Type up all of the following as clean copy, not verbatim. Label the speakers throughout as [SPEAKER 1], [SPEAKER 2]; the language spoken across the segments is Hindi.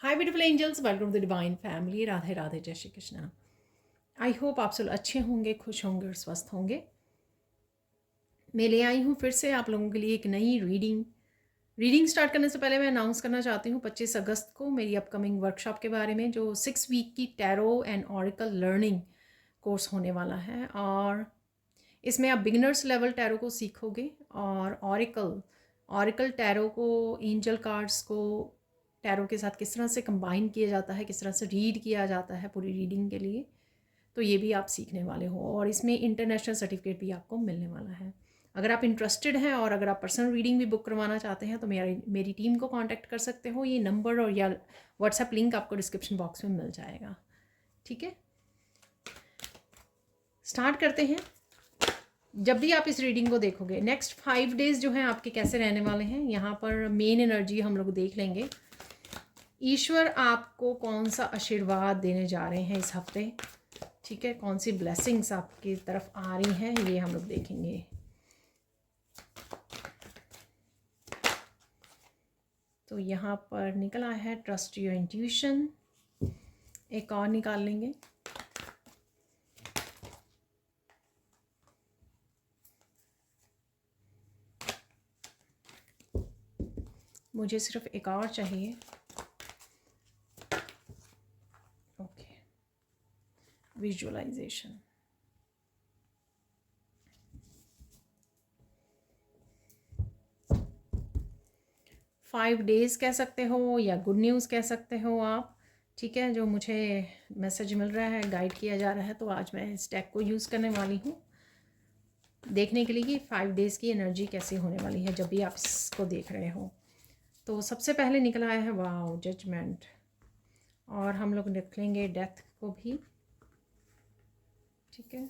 [SPEAKER 1] Hi beautiful angels, welcome to divine family. Radhe Radhe, जय श्री कृष्णा। आई होप आप सब अच्छे होंगे, खुश होंगे और स्वस्थ होंगे। मैं ले आई हूँ फिर से आप लोगों के लिए एक नई रीडिंग स्टार्ट करने से पहले मैं अनाउंस करना चाहती हूँ 25 अगस्त को मेरी अपकमिंग वर्कशॉप के बारे में, जो 6 वीक की tarot and oracle learning course होने वाला है। और इसमें आप बिगिनर्स लेवल टैरो को सीखोगे और ऑरिकल टैरो को, एंजल कार्ड्स को टैरो के साथ किस तरह से कंबाइन किया जाता है, किस तरह से रीड किया जाता है पूरी रीडिंग के लिए, तो ये भी आप सीखने वाले हो। और इसमें इंटरनेशनल सर्टिफिकेट भी आपको मिलने वाला है। अगर आप इंटरेस्टेड हैं और अगर आप पर्सनल रीडिंग भी बुक करवाना चाहते हैं तो मेरी टीम को कांटेक्ट कर सकते हो। ये नंबर और या व्हाट्सएप लिंक आपको डिस्क्रिप्शन बॉक्स में मिल जाएगा। ठीक है, स्टार्ट करते हैं। जब भी आप इस रीडिंग को देखोगे, नेक्स्ट 5 डेज जो हैं आपके कैसे रहने वाले हैं, यहाँ पर मेन एनर्जी हम लोग देख लेंगे। ईश्वर आपको कौन सा आशीर्वाद देने जा रहे हैं इस हफ्ते, ठीक है, कौन सी ब्लेसिंग्स आपकी तरफ आ रही हैं, ये हम लोग देखेंगे। तो यहाँ पर निकला है ट्रस्ट योर इंट्यूशन। एक और निकाल लेंगे। मुझे सिर्फ एक और चाहिए। Okay, visualisation. फाइव डेज कह सकते हो या गुड न्यूज़ कह सकते हो आप, ठीक है। जो मुझे मैसेज मिल रहा है, गाइड किया जा रहा है, तो आज मैं इस टैग को यूज़ करने वाली हूँ देखने के लिए कि 5 डेज़ की एनर्जी कैसी होने वाली है जब भी आप इसको देख रहे हो। तो सबसे पहले निकल आया है वाओ, जजमेंट। और हम लोग लिख लेंगे डेथ को भी, ठीक है।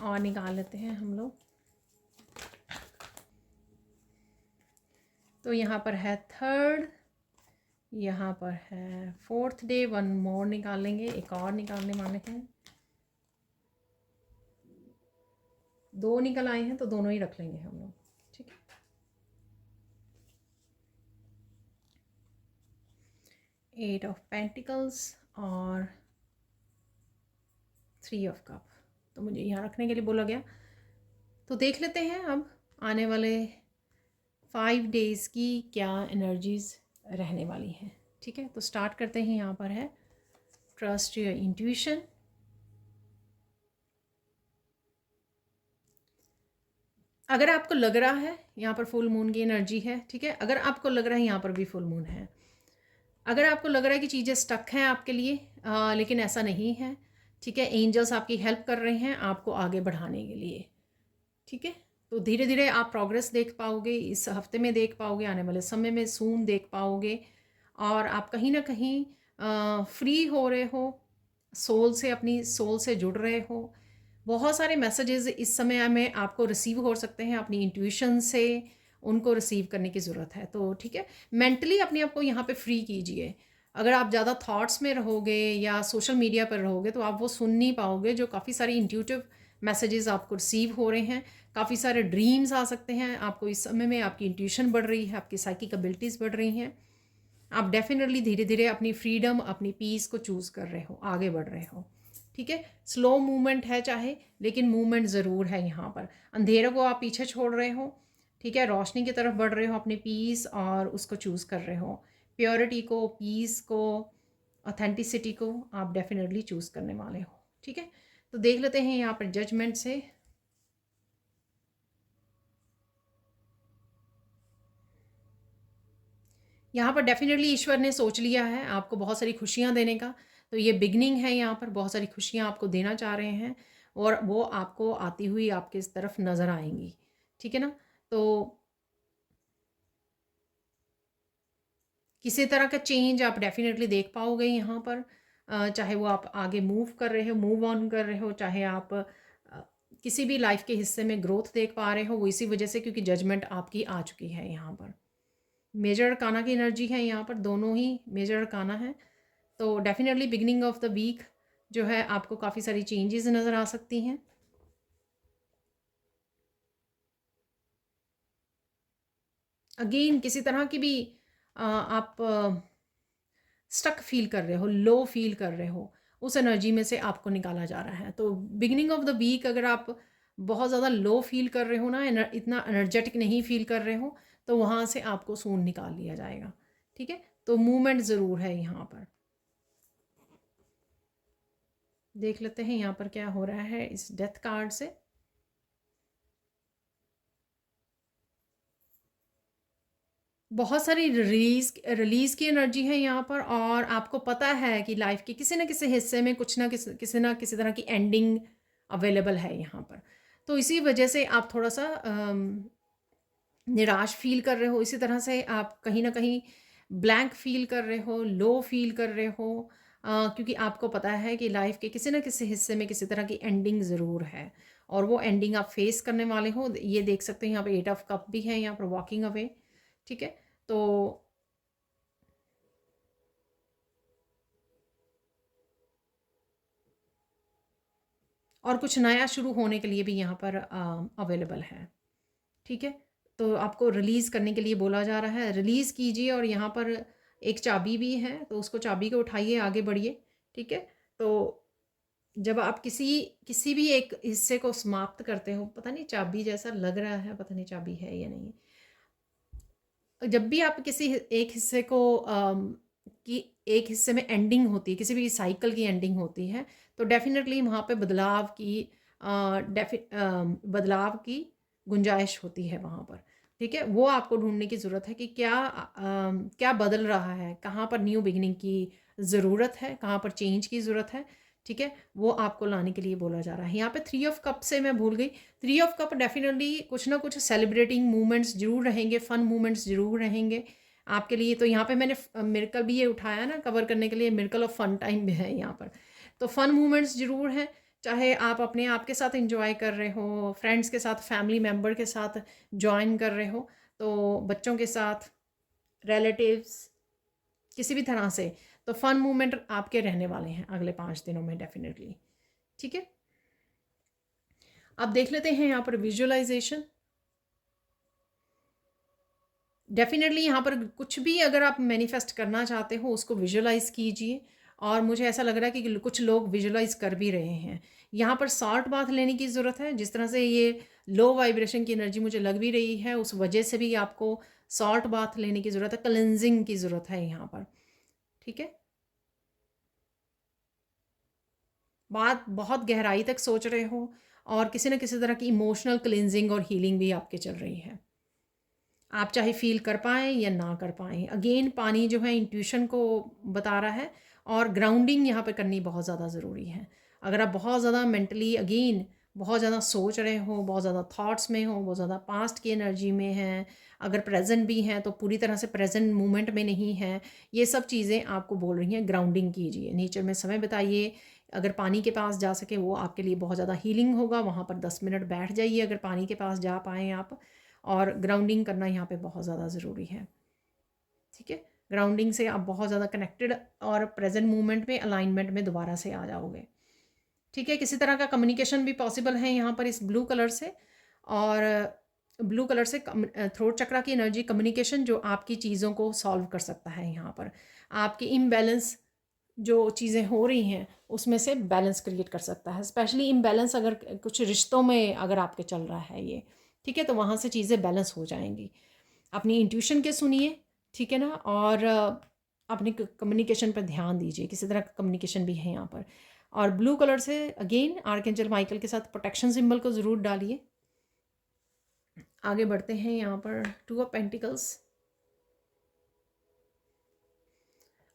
[SPEAKER 1] और निकाल लेते हैं हम लोग। तो यहाँ पर है थर्ड, यहाँ पर है फोर्थ डे। वन मोर निकाल लेंगे, एक और निकालने वाले हैं। 2 निकल आए हैं तो दोनों ही रख लेंगे हम लोग, ठीक है। एट ऑफ पेंटिकल्स और 3 ऑफ कप, तो मुझे यहाँ रखने के लिए बोला गया। तो देख लेते हैं अब आने वाले 5 डेज़ की क्या एनर्जीज़ रहने वाली हैं, ठीक है। तो स्टार्ट करते हैं। यहाँ पर है ट्रस्ट योर इंट्यूशन। अगर आपको लग रहा है यहाँ पर फुल मून की एनर्जी है, ठीक है। अगर आपको लग रहा है यहाँ पर भी फुल मून है, अगर आपको लग रहा है कि चीज़ें स्टक हैं आपके लिए, लेकिन ऐसा नहीं है, ठीक है। एंजल्स आपकी हेल्प कर रहे हैं आपको आगे बढ़ाने के लिए, ठीक है। तो धीरे धीरे आप प्रोग्रेस देख पाओगे, इस हफ्ते में देख पाओगे, आने वाले समय में सून देख पाओगे। और आप कहीं ना कहीं फ्री हो रहे हो, सोल से, अपनी सोल से जुड़ रहे हो। बहुत सारे मैसेजेस इस समय में आपको रिसीव हो सकते हैं अपनी इंट्यूशन से, उनको रिसीव करने की ज़रूरत है। तो ठीक है, मेंटली अपने आप को यहाँ पे फ्री कीजिए। अगर आप ज़्यादा थॉट्स में रहोगे या सोशल मीडिया पर रहोगे तो आप वो सुन नहीं पाओगे, जो काफ़ी सारी इंट्यूटिव मैसेजेस आपको रिसीव हो रहे हैं। काफ़ी सारे ड्रीम्स आ सकते हैं आपको इस समय में। आपकी इंट्यूशन बढ़ रही है, आपकी साइकिक एबिलिटीज़ बढ़ रही हैं। आप डेफिनेटली धीरे धीरे अपनी फ्रीडम, अपनी पीस को चूज़ कर रहे हो, आगे बढ़ रहे हो, ठीक है। स्लो मूवमेंट है चाहे, लेकिन मूवमेंट ज़रूर है यहाँ पर। अंधेरे को आप पीछे छोड़ रहे हो, ठीक है, रोशनी की तरफ बढ़ रहे हो, अपनी पीस और उसको चूज़ कर रहे हो। प्योरिटी को, पीस को, ऑथेंटिसिटी को आप डेफिनेटली चूज़ करने वाले हो, ठीक है। तो देख लेते हैं यहाँ पर जजमेंट से। यहाँ पर डेफिनेटली ईश्वर ने सोच लिया है आपको बहुत सारी खुशियाँ देने का। तो ये बिगनिंग है, यहाँ पर बहुत सारी खुशियाँ आपको देना चाह रहे हैं और वो आपको आती हुई आपके इस तरफ नज़र आएंगी, ठीक है ना। तो किसी तरह का चेंज आप डेफिनेटली देख पाओगे यहाँ पर। चाहे वो आप आगे मूव कर रहे हो, मूव ऑन कर रहे हो, चाहे आप किसी भी लाइफ के हिस्से में ग्रोथ देख पा रहे हो, वो इसी वजह से क्योंकि जजमेंट आपकी आ चुकी है यहाँ पर। मेजर अरकाना की एनर्जी है यहाँ पर, दोनों ही मेजर अरकाना है। तो definitely beginning of the week जो है आपको काफ़ी सारी चेंजेस नज़र आ सकती हैं। अगेन किसी तरह की भी आप स्टक फील कर रहे हो, लो फील कर रहे हो, उस एनर्जी में से आपको निकाला जा रहा है। तो बिगिनिंग ऑफ द वीक अगर आप बहुत ज़्यादा लो फील कर रहे हो ना, इतना एनर्जेटिक नहीं फील कर रहे हो, तो वहाँ से आपको सून निकाल लिया जाएगा। ठीक है, तो मूवमेंट ज़रूर है यहाँ पर। देख लेते हैं यहाँ पर क्या हो रहा है इस डेथ कार्ड से। बहुत सारी रिलीज़ की एनर्जी है यहाँ पर, और आपको पता है कि लाइफ के किसी न किसी हिस्से में कुछ ना किसी तरह की एंडिंग अवेलेबल है यहाँ पर। तो इसी वजह से आप थोड़ा सा निराश फील कर रहे हो, इसी तरह से आप कहीं ना कहीं ब्लैंक फील कर रहे हो, लो फील कर रहे हो, क्योंकि आपको पता है कि लाइफ के किसी न किसी हिस्से में किसी तरह की एंडिंग ज़रूर है, और वो एंडिंग आप फेस करने वाले हो। ये देख सकते हैं यहाँ पे 8 ऑफ कप भी है यहाँ पर, वॉकिंग अवे। ठीक है, तो और कुछ नया शुरू होने के लिए भी यहाँ पर अवेलेबल है। ठीक है, तो आपको रिलीज़ करने के लिए बोला जा रहा है, रिलीज़ कीजिए। और यहाँ पर एक चाबी भी है, तो उसको चाबी को उठाइए, आगे बढ़िए। ठीक है, तो जब आप किसी भी एक हिस्से को समाप्त करते हो, पता नहीं चाबी जैसा लग रहा है, पता नहीं चाबी है या नहीं, जब भी आप किसी एक हिस्से को कि एक हिस्से में एंडिंग होती है, किसी भी साइकिल की एंडिंग होती है, तो डेफिनेटली वहाँ पे बदलाव की गुंजाइश होती है वहाँ पर। ठीक है, वो आपको ढूंढने की ज़रूरत है कि क्या बदल रहा है, कहाँ पर न्यू बिगिनिंग की ज़रूरत है, कहाँ पर चेंज की ज़रूरत है। ठीक है, वो आपको लाने के लिए बोला जा रहा है। यहाँ पे 3 ऑफ कप से मैं भूल गई, 3 ऑफ कप डेफिनेटली कुछ ना कुछ सेलिब्रेटिंग मोमेंट्स जरूर रहेंगे, फन मोमेंट्स जरूर रहेंगे आपके लिए। तो यहाँ पे मैंने मिरेकल भी ये उठाया ना कवर करने के लिए, मिरेकल ऑफ फन टाइम भी है यहाँ पर। तो फन मोमेंट्स जरूर हैं, चाहे आप अपने आप के साथ इंजॉय कर रहे हो, फ्रेंड्स के साथ, फैमिली मेम्बर के साथ ज्वाइन कर रहे हो, तो बच्चों के साथ, रिलेटिव्स, किसी भी तरह से, तो फन मोमेंट आपके रहने वाले हैं अगले 5 दिनों में डेफिनेटली। ठीक है, अब देख लेते हैं यहाँ पर विजुअलाइजेशन। डेफिनेटली यहाँ पर कुछ भी अगर आप मैनिफेस्ट करना चाहते हो उसको विजुअलाइज कीजिए, और मुझे ऐसा लग रहा है कि कुछ लोग विजुअलाइज कर भी रहे हैं। यहाँ पर सॉल्ट बाथ लेने की ज़रूरत है, जिस तरह से ये लो वाइब्रेशन की एनर्जी मुझे लग भी रही है, उस वजह से भी आपको सॉल्ट बाथ लेने की ज़रूरत है, क्लेंजिंग की ज़रूरत है यहाँ पर। ठीक है, बात बहुत गहराई तक सोच रहे हो, और किसी न किसी तरह की इमोशनल क्लिनजिंग और हीलिंग भी आपके चल रही है, आप चाहे फील कर पाएँ या ना कर पाएँ। अगेन पानी जो है इंट्यूशन को बता रहा है, और ग्राउंडिंग यहाँ पे करनी बहुत ज़्यादा ज़रूरी है। अगर आप बहुत ज़्यादा मेंटली अगेन बहुत ज़्यादा सोच रहे हो, बहुत ज़्यादा थॉट्स में हो, बहुत ज़्यादा पास्ट की एनर्जी में हैं, अगर प्रेजेंट भी हैं तो पूरी तरह से प्रेजेंट मोमेंट में नहीं है, ये सब चीज़ें आपको बोल रही हैं ग्राउंडिंग कीजिए, नेचर में समय बिताइए। अगर पानी के पास जा सके वो आपके लिए बहुत ज़्यादा हीलिंग होगा, वहाँ पर 10 मिनट बैठ जाइए अगर पानी के पास जा पाएँ आप, और ग्राउंडिंग करना यहाँ पे बहुत ज़्यादा ज़रूरी है। ठीक है, ग्राउंडिंग से आप बहुत ज़्यादा कनेक्टेड और प्रेजेंट मोमेंट में अलाइनमेंट में दोबारा से आ जाओगे। ठीक है, किसी तरह का कम्युनिकेशन भी पॉसिबल है यहाँ पर इस ब्लू कलर से, और ब्लू कलर से थ्रोट चक्रा की एनर्जी कम्युनिकेशन जो आपकी चीज़ों को सॉल्व कर सकता है। यहाँ पर आपकी इम्बैलेंस जो चीज़ें हो रही हैं उसमें से बैलेंस क्रिएट कर सकता है, स्पेशली इम्बैलेंस अगर कुछ रिश्तों में अगर आपके चल रहा है ये। ठीक है, तो वहाँ से चीज़ें बैलेंस हो जाएंगी। अपनी इंट्यूशन के सुनिए, ठीक है ना, और अपने कम्युनिकेशन पर ध्यान दीजिए, किसी तरह का कम्युनिकेशन भी है यहाँ पर। और ब्लू कलर से अगेन आर्कएंजल माइकल के साथ प्रोटेक्शन सिंबल को ज़रूर डालिए। आगे बढ़ते हैं यहाँ पर 2 ऑफ पेंटिकल्स।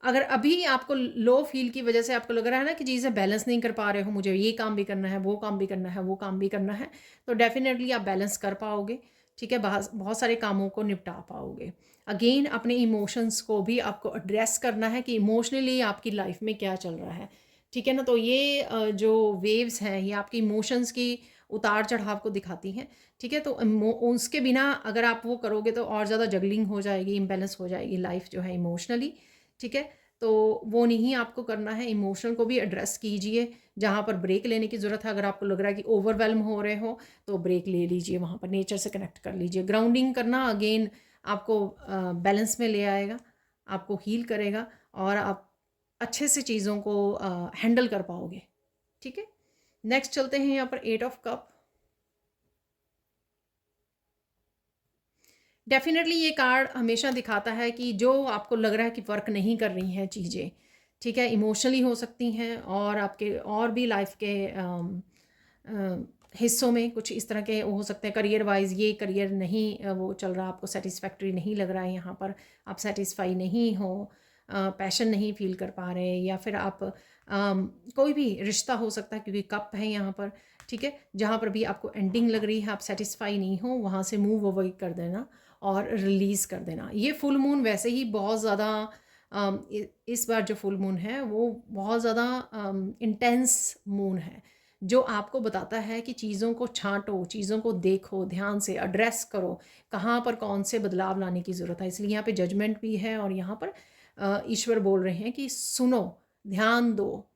[SPEAKER 1] अगर अभी आपको लो फील की वजह से आपको लग रहा है ना कि चीज़ें बैलेंस नहीं कर पा रहे हो, मुझे ये काम भी करना है, वो काम भी करना है, वो काम भी करना है, तो डेफिनेटली आप बैलेंस कर पाओगे। ठीक है, बहुत सारे कामों को निपटा पाओगे। अगेन अपने इमोशंस को भी आपको एड्रेस करना है कि इमोशनली आपकी लाइफ में क्या चल रहा है। ठीक है ना, तो ये जो वेव्स हैं ये आपकी इमोशंस की उतार चढ़ाव को दिखाती हैं, ठीक है। तो उसके बिना अगर आप वो करोगे तो और ज़्यादा जगलिंग हो जाएगी, इम्बैलेंस हो जाएगी लाइफ जो है इमोशनली, ठीक है। तो वो नहीं आपको करना है। इमोशन को भी एड्रेस कीजिए, जहाँ पर ब्रेक लेने की ज़रूरत है, अगर आपको लग रहा है कि ओवरवेल्म हो रहे हो तो ब्रेक ले लीजिए, वहाँ पर नेचर से कनेक्ट कर लीजिए। ग्राउंडिंग करना अगेन आपको बैलेंस में ले आएगा, आपको हील करेगा और आप अच्छे से चीज़ों को हैंडल कर पाओगे, ठीक है। नेक्स्ट चलते हैं यहाँ पर 8 ऑफ कप। डेफिनेटली ये कार्ड हमेशा दिखाता है कि जो आपको लग रहा है कि वर्क नहीं कर रही हैं चीज़ें, ठीक है, इमोशनली हो सकती हैं और आपके और भी लाइफ के हिस्सों में कुछ इस तरह के हो सकते हैं। करियर वाइज ये करियर नहीं वो चल रहा, आपको सेटिस्फैक्ट्री नहीं लग रहा है, यहाँ पर आप सेटिस्फाई नहीं हो, पैशन नहीं फील कर पा रहे, या फिर आप कोई भी रिश्ता हो सकता है क्योंकि कप है यहाँ पर, ठीक है, जहाँ पर भी आपको एंडिंग लग रही है, आप सेटिस्फाई नहीं हो, वहाँ से मूव अवे कर देना और रिलीज़ कर देना। ये फुल मून वैसे ही बहुत ज़्यादा इस बार जो फुल मून है वो बहुत ज़्यादा इंटेंस मून है, जो आपको बताता है कि चीज़ों को छांटो, चीज़ों को देखो, ध्यान से एड्रेस करो, कहाँ पर कौन से बदलाव लाने की ज़रूरत है। इसलिए यहाँ पे जजमेंट भी है और यहाँ पर ईश्वर बोल रहे हैं कि सुनो, ध्यान दो,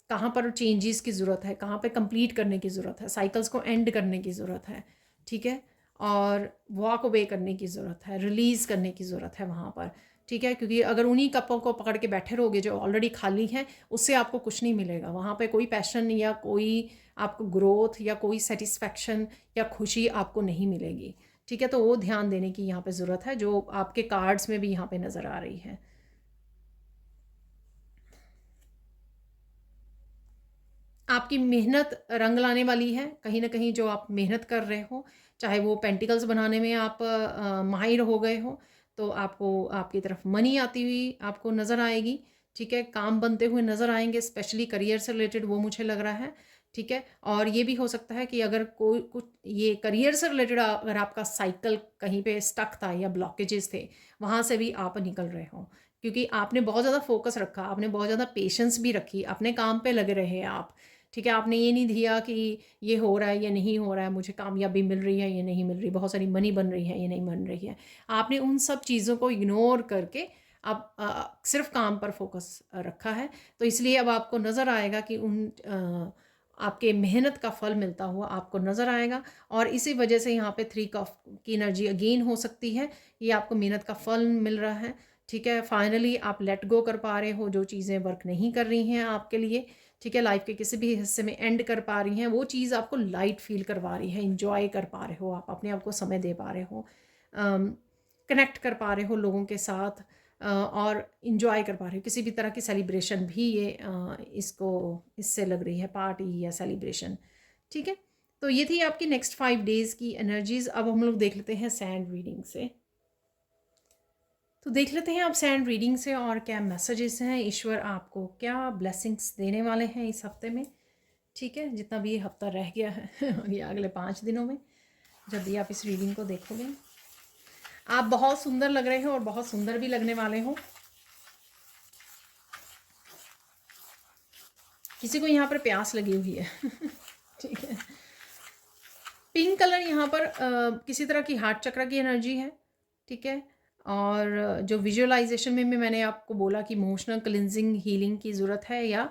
[SPEAKER 1] कहाँ पर चेंजेस की ज़रूरत है, कहाँ पे कंप्लीट करने की ज़रूरत है, साइकिल्स को एंड करने की ज़रूरत है, ठीक है, और वॉक अवे करने की ज़रूरत है, रिलीज़ करने की ज़रूरत है वहाँ पर, ठीक है। क्योंकि अगर उन्हीं कपों को पकड़ के बैठे रहोगे जो ऑलरेडी खाली हैं, उससे आपको कुछ नहीं मिलेगा, वहाँ पे कोई पैशन या कोई आपको ग्रोथ या कोई सेटिस्फैक्शन या खुशी आपको नहीं मिलेगी, ठीक है। तो वो ध्यान देने की यहाँ पे ज़रूरत है, जो आपके कार्ड्स में भी यहाँ पे नज़र आ रही है। आपकी मेहनत रंग लाने वाली है, कहीं न कहीं जो आप मेहनत कर रहे हो, चाहे वो पेंटिकल्स बनाने में आप माहिर हो गए हो, तो आपको आपकी तरफ मनी आती हुई आपको नज़र आएगी, ठीक है? काम बनते हुए नज़र आएँगे, स्पेशली करियर से रिलेटेड वो मुझे लग रहा है, ठीक है? और ये भी हो सकता है कि अगर कोई कुछ ये करियर से रिलेटेड अगर आपका साइकिल कहीं पे स्टक था या ब्लॉकेजेस थे, वहाँ से भी आप निकल रहे हो। क्योंकि आपने बहुत ज़्यादा फ़ोकस रखा, आपने बहुत ज़्यादा पेशेंस भी रखी, अपने काम पे लगे रहे आप। ठीक है, आपने ये नहीं दिया कि ये हो रहा है, ये नहीं हो रहा है, मुझे कामयाबी मिल रही है, ये नहीं मिल रही, बहुत सारी मनी बन रही है, ये नहीं बन रही है। आपने उन सब चीज़ों को इग्नोर करके आप सिर्फ काम पर फोकस रखा है, तो इसलिए अब आपको नज़र आएगा कि आपके मेहनत का फल मिलता हुआ आपको नज़र आएगा। और इसी वजह से यहाँ पे 3 कप की एनर्जी अगेन हो सकती है, ये आपको मेहनत का फल मिल रहा है, ठीक है। फाइनली आप लेट गो कर पा रहे हो जो चीज़ें वर्क नहीं कर रही हैं आपके लिए, ठीक है, लाइफ के किसी भी हिस्से में एंड कर पा रही हैं, वो चीज़ आपको लाइट फील करवा रही है, इंजॉय कर पा रहे हो, आप अपने आप को समय दे पा रहे हो, कनेक्ट कर पा रहे हो लोगों के साथ, और इंजॉय कर पा रहे हो। किसी भी तरह की सेलिब्रेशन भी ये इसको इससे लग रही है, पार्टी या सेलिब्रेशन, ठीक है। तो ये थी आपकी नेक्स्ट 5 डेज़ की एनर्जीज़। अब हम लोग देख लेते हैं सैंड रीडिंग से। तो देख लेते हैं आप सैंड रीडिंग से और क्या मैसेजेस हैं, ईश्वर आपको क्या ब्लेसिंग्स देने वाले हैं इस हफ्ते में, ठीक है, जितना भी ये हफ्ता रह गया है ये अगले 5 दिनों में जब भी आप इस रीडिंग को देखोगे। आप बहुत सुंदर लग रहे हो और बहुत सुंदर भी लगने वाले हो। किसी को यहाँ पर प्यास लगी हुई है ठीक है। पिंक कलर यहाँ पर किसी तरह की हार्ट चक्र की एनर्जी है, ठीक है। और जो विजुअलाइजेशन में मैंने आपको बोला कि इमोशनल क्लिनजिंग हीलिंग की ज़रूरत है या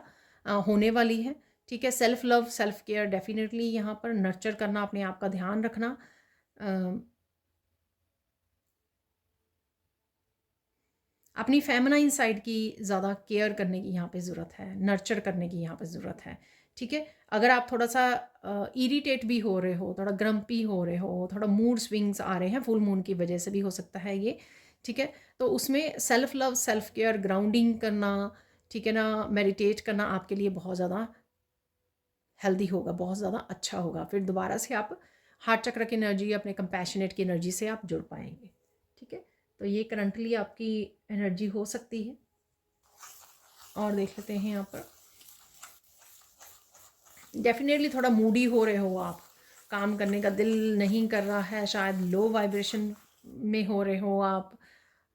[SPEAKER 1] होने वाली है, ठीक है। Self love self care definitely यहाँ पर नर्चर करना, अपने आप का ध्यान रखना, अपनी फेमिनाइन साइड की ज़्यादा केयर करने की यहाँ पे ज़रूरत है, नर्चर करने की यहाँ पे ज़रूरत है, ठीक है। अगर आप थोड़ा सा इरिटेट भी हो रहे हो, थोड़ा ग्रम्पी हो रहे हो, थोड़ा मूड स्विंग्स आ रहे हैं, फुल मून की वजह से भी हो सकता है ये, ठीक है। तो उसमें self love self care, grounding करना, ठीक है ना, मेडिटेट करना आपके लिए बहुत ज़्यादा हेल्दी होगा, बहुत ज़्यादा अच्छा होगा। फिर दोबारा से आप हार्ट चक्र की एनर्जी, अपने कंपैशनेट की एनर्जी से आप जुड़ पाएंगे, ठीक है। तो ये करंटली आपकी एनर्जी हो सकती है। और देख लेते हैं यहाँ पर डेफिनेटली थोड़ा मूडी हो रहे हो आप, काम करने का दिल नहीं कर रहा है, शायद लो वाइब्रेशन में हो रहे हो आप।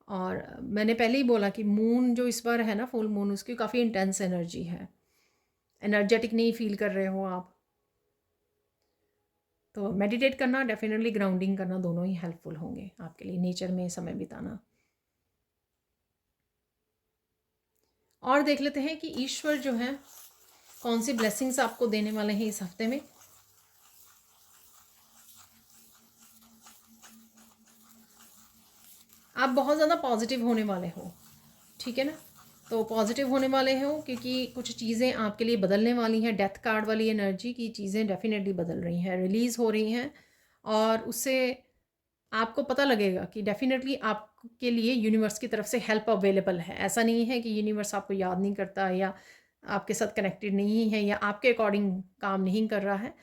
[SPEAKER 1] और मैंने पहले ही बोला कि मून जो इस बार है ना, फुल मून, उसकी काफ़ी इंटेंस एनर्जी है, एनर्जेटिक नहीं फील कर रहे हो आप। तो मेडिटेट करना, डेफिनेटली ग्राउंडिंग करना, दोनों ही हेल्पफुल होंगे आपके लिए, नेचर में समय बिताना। और देख लेते हैं कि ईश्वर जो है कौन सी ब्लेसिंग्स आपको देने वाले हैं इस हफ्ते में। आप बहुत ज़्यादा पॉजिटिव होने वाले हो, ठीक है ना। तो पॉजिटिव होने वाले हो क्योंकि कुछ चीज़ें आपके लिए बदलने वाली हैं। डेथ कार्ड वाली एनर्जी की चीज़ें डेफिनेटली बदल रही हैं, रिलीज़ हो रही हैं, और उससे आपको पता लगेगा कि डेफिनेटली आपके लिए यूनिवर्स की तरफ से हेल्प अवेलेबल है। ऐसा नहीं है कि यूनिवर्स आपको याद नहीं करता या आपके साथ कनेक्टेड नहीं है या आपके अकॉर्डिंग काम नहीं कर रहा है।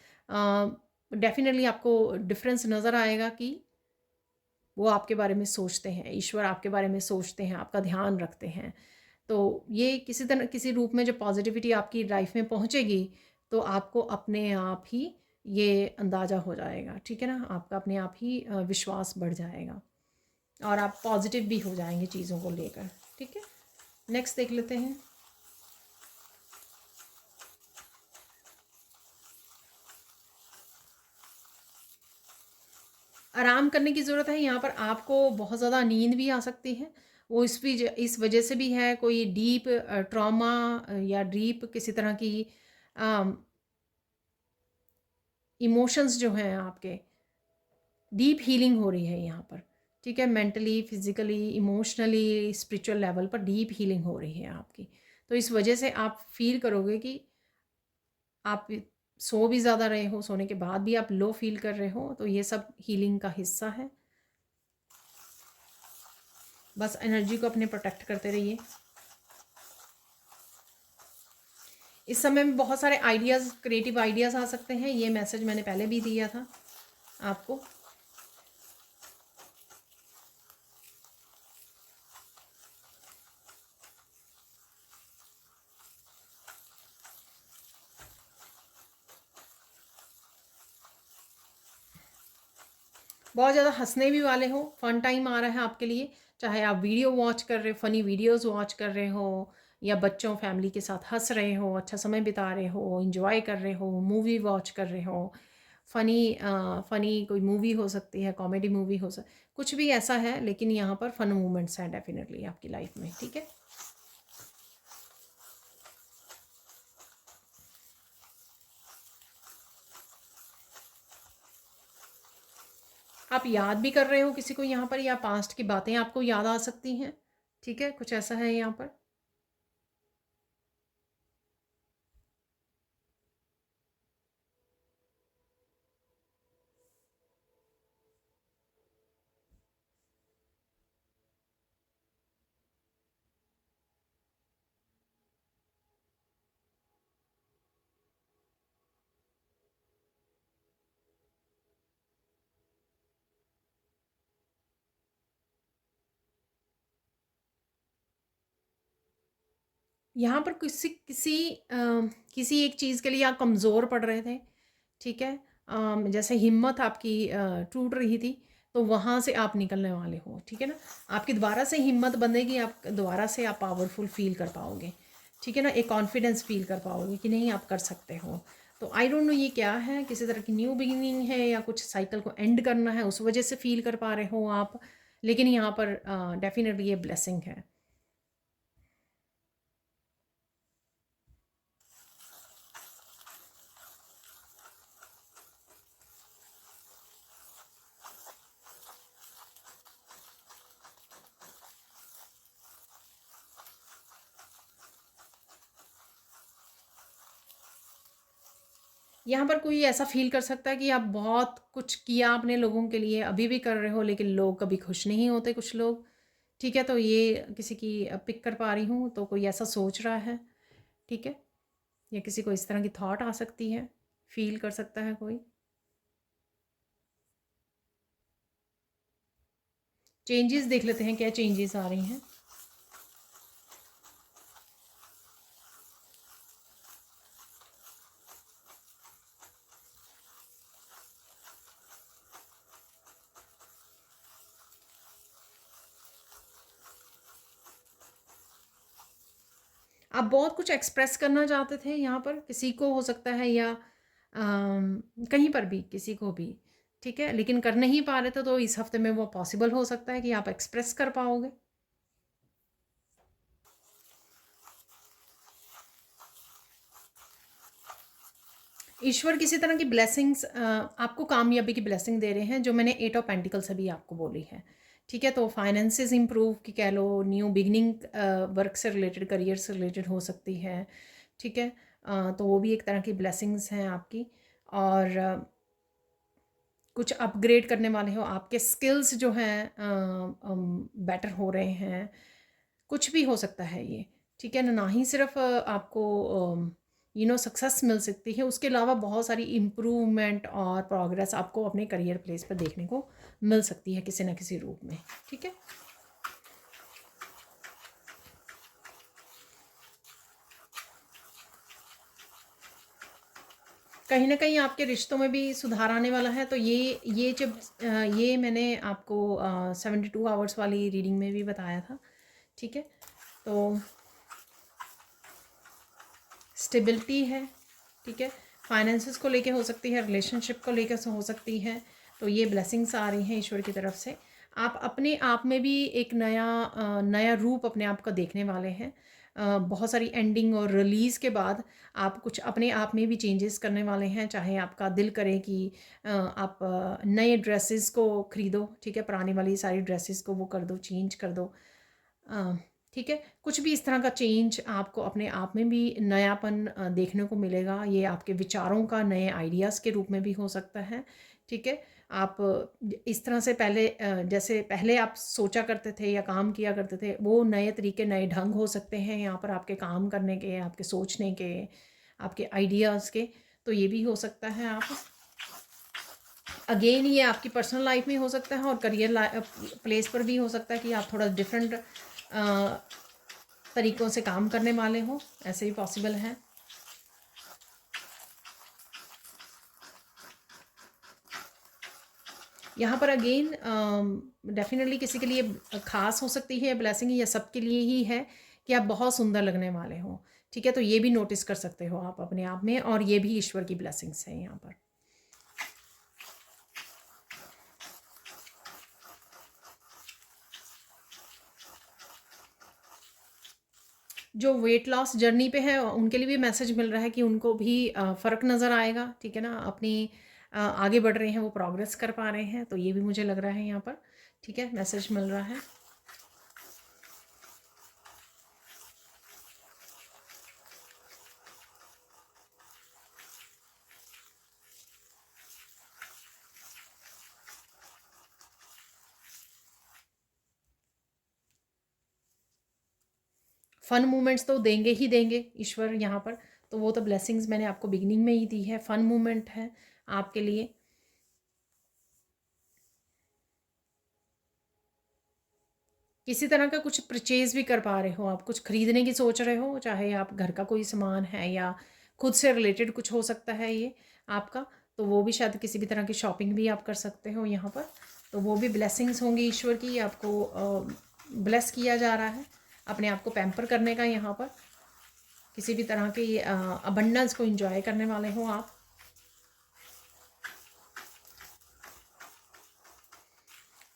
[SPEAKER 1] डेफिनेटली आपको डिफरेंस नज़र आएगा कि वो आपके बारे में सोचते हैं, ईश्वर आपके बारे में सोचते हैं, आपका ध्यान रखते हैं। तो ये किसी तरह किसी रूप में जब पॉजिटिविटी आपकी लाइफ में पहुंचेगी तो आपको अपने आप ही ये अंदाज़ा हो जाएगा, ठीक है ना। आपका अपने आप ही विश्वास बढ़ जाएगा और आप पॉजिटिव भी हो जाएंगे चीज़ों को लेकर, ठीक है। नेक्स्ट देख लेते हैं। आराम करने की ज़रूरत है। यहाँ पर आपको बहुत ज़्यादा नींद भी आ सकती है। वो इस वजह से भी है, कोई डीप ट्रॉमा या डीप किसी तरह की इमोशंस जो हैं आपके, डीप हीलिंग हो रही है यहाँ पर, ठीक है। Mentally, physically, emotionally, spiritual level पर डीप हीलिंग हो रही है आपकी। तो इस वजह से आप फील करोगे कि आप सो भी ज़्यादा रहे हो, सोने के बाद भी आप लो फील कर रहे हो, तो ये सब हीलिंग का हिस्सा है। बस एनर्जी को अपने प्रोटेक्ट करते रहिए। इस समय में बहुत सारे आइडियाज़, क्रिएटिव आइडियाज़ आ सकते हैं। ये मैसेज मैंने पहले भी दिया था आपको। बहुत ज़्यादा हंसने भी वाले हो, फन टाइम आ रहा है आपके लिए। चाहे आप वीडियो वॉच कर रहे हो, फ़नी वीडियोस वॉच कर रहे हो, या बच्चों फैमिली के साथ हंस रहे हो, अच्छा समय बिता रहे हो, इंजॉय कर रहे हो, मूवी वॉच कर रहे हो। फ़नी फ़नी कोई मूवी हो सकती है, कॉमेडी मूवी हो सकती, कुछ भी ऐसा है, लेकिन यहाँ पर फ़न मोमेंट्स हैं डेफिनेटली आपकी लाइफ में, ठीक है। आप याद भी कर रहे हो किसी को यहाँ पर, या पास्ट की बातें आपको याद आ सकती हैं, ठीक है, कुछ ऐसा है यहाँ पर। यहाँ पर किसी एक चीज़ के लिए आप कमज़ोर पड़ रहे थे, ठीक है। जैसे हिम्मत आपकी टूट रही थी, तो वहाँ से आप निकलने वाले हो, ठीक है ना। आपकी दोबारा से हिम्मत बंधेगी, आप दोबारा से आप पावरफुल फील कर पाओगे, ठीक है ना। एक कॉन्फिडेंस फील कर पाओगे कि नहीं, आप कर सकते हो। तो आई डोंट नो ये क्या है, किसी तरह की न्यू बिगिनिंग है या कुछ साइकिल को एंड करना है, उस वजह से फील कर पा रहे हो आप। लेकिन यहाँ पर डेफिनेटली ये ब्लेसिंग है। यहाँ पर कोई ऐसा फ़ील कर सकता है कि आप बहुत कुछ किया आपने लोगों के लिए, अभी भी कर रहे हो, लेकिन लोग कभी खुश नहीं होते कुछ लोग, ठीक है। तो ये किसी की पिक कर पा रही हूँ, तो कोई ऐसा सोच रहा है, ठीक है, या किसी को इस तरह की थॉट आ सकती है, फ़ील कर सकता है कोई। चेंजेस देख लेते हैं, क्या चेंजेस आ रही हैं। आप बहुत कुछ एक्सप्रेस करना चाहते थे यहाँ पर, किसी को हो सकता है, या कहीं पर भी किसी को भी, ठीक है, लेकिन कर नहीं पा रहे थे तो इस हफ्ते में वो पॉसिबल हो सकता है कि आप एक्सप्रेस कर पाओगे। ईश्वर किसी तरह की ब्लेसिंग्स आपको कामयाबी की ब्लेसिंग दे रहे हैं, जो मैंने 8 ऑफ पेंटिकल्स अभी आपको बोली है, ठीक है। तो फाइनेंसेस इंप्रूव की कह लो, न्यू बिगनिंग वर्क से रिलेटेड, करियर से रिलेटेड हो सकती है, ठीक है। तो वो भी एक तरह की ब्लेसिंग्स हैं आपकी। और कुछ अपग्रेड करने वाले हो, आपके स्किल्स जो हैं बेटर हो रहे हैं, कुछ भी हो सकता है ये, ठीक है ना। ना ही सिर्फ आपको सक्सेस मिल सकती है, उसके अलावा बहुत सारी इम्प्रूवमेंट और प्रोग्रेस आपको अपने करियर प्लेस पर देखने को मिल सकती है किसी न किसी रूप में, ठीक है। कहीं ना कहीं आपके रिश्तों में भी सुधार आने वाला है। तो ये जब ये मैंने आपको 72 आवर्स वाली रीडिंग में भी बताया था, ठीक है। तो स्टेबिलिटी है, ठीक है। फाइनेंसेस को लेके हो सकती है, रिलेशनशिप को लेकर हो सकती है। तो ये ब्लेसिंग्स आ रही हैं ईश्वर की तरफ से। आप अपने आप में भी एक नया रूप अपने आप का देखने वाले हैं। बहुत सारी एंडिंग और रिलीज़ के बाद आप कुछ अपने आप में भी चेंजेस करने वाले हैं। चाहे आपका दिल करे कि आप नए ड्रेसेस को ख़रीदो, ठीक है, पुरानी वाली सारी ड्रेसेस को वो कर दो, चेंज कर दो, ठीक है। कुछ भी इस तरह का चेंज आपको अपने आप में भी नयापन देखने को मिलेगा। ये आपके विचारों का नए आइडियाज़ के रूप में भी हो सकता है, ठीक है। आप इस तरह से पहले जैसे पहले आप सोचा करते थे या काम किया करते थे, वो नए तरीके, नए ढंग हो सकते हैं यहाँ पर आपके काम करने के, आपके सोचने के, आपके आइडियाज़ के। तो ये भी हो सकता है। आप अगेन ये आपकी पर्सनल लाइफ में हो सकता है और करियर प्लेस पर भी हो सकता है कि आप थोड़ा डिफरेंट तरीक़ों से काम करने वाले हो, ऐसे भी पॉसिबल है। यहाँ पर अगेन डेफिनेटली किसी के लिए ख़ास हो सकती है ब्लेसिंग, या सबके लिए ही है कि आप बहुत सुंदर लगने वाले हो, ठीक है। तो ये भी नोटिस कर सकते हो आप अपने आप में, और ये भी ईश्वर की ब्लेसिंग्स है यहाँ पर। जो वेट लॉस जर्नी पे है उनके लिए भी मैसेज मिल रहा है कि उनको भी फ़र्क नज़र आएगा, ठीक है ना। अपनी आगे बढ़ रहे हैं, वो प्रोग्रेस कर पा रहे हैं। तो ये भी मुझे लग रहा है यहाँ पर, ठीक है, मैसेज मिल रहा है। फ़न मोमेंट्स तो देंगे ही देंगे ईश्वर यहाँ पर। तो वो तो ब्लेसिंग्स मैंने आपको बिगिनिंग में ही दी है। फ़न मोमेंट है आपके लिए। किसी तरह का कुछ परचेज़ भी कर पा रहे हो, आप कुछ खरीदने की सोच रहे हो, चाहे आप घर का कोई सामान है या खुद से रिलेटेड कुछ हो सकता है ये आपका। तो वो भी शायद किसी भी तरह की शॉपिंग भी आप कर सकते हो यहाँ पर। तो वो भी ब्लेसिंग्स होंगी ईश्वर की, आपको ब्लेस किया जा रहा है अपने आप को पैम्पर करने का यहाँ पर। किसी भी तरह की अबंडेंस को एंजॉय करने वाले हो आप।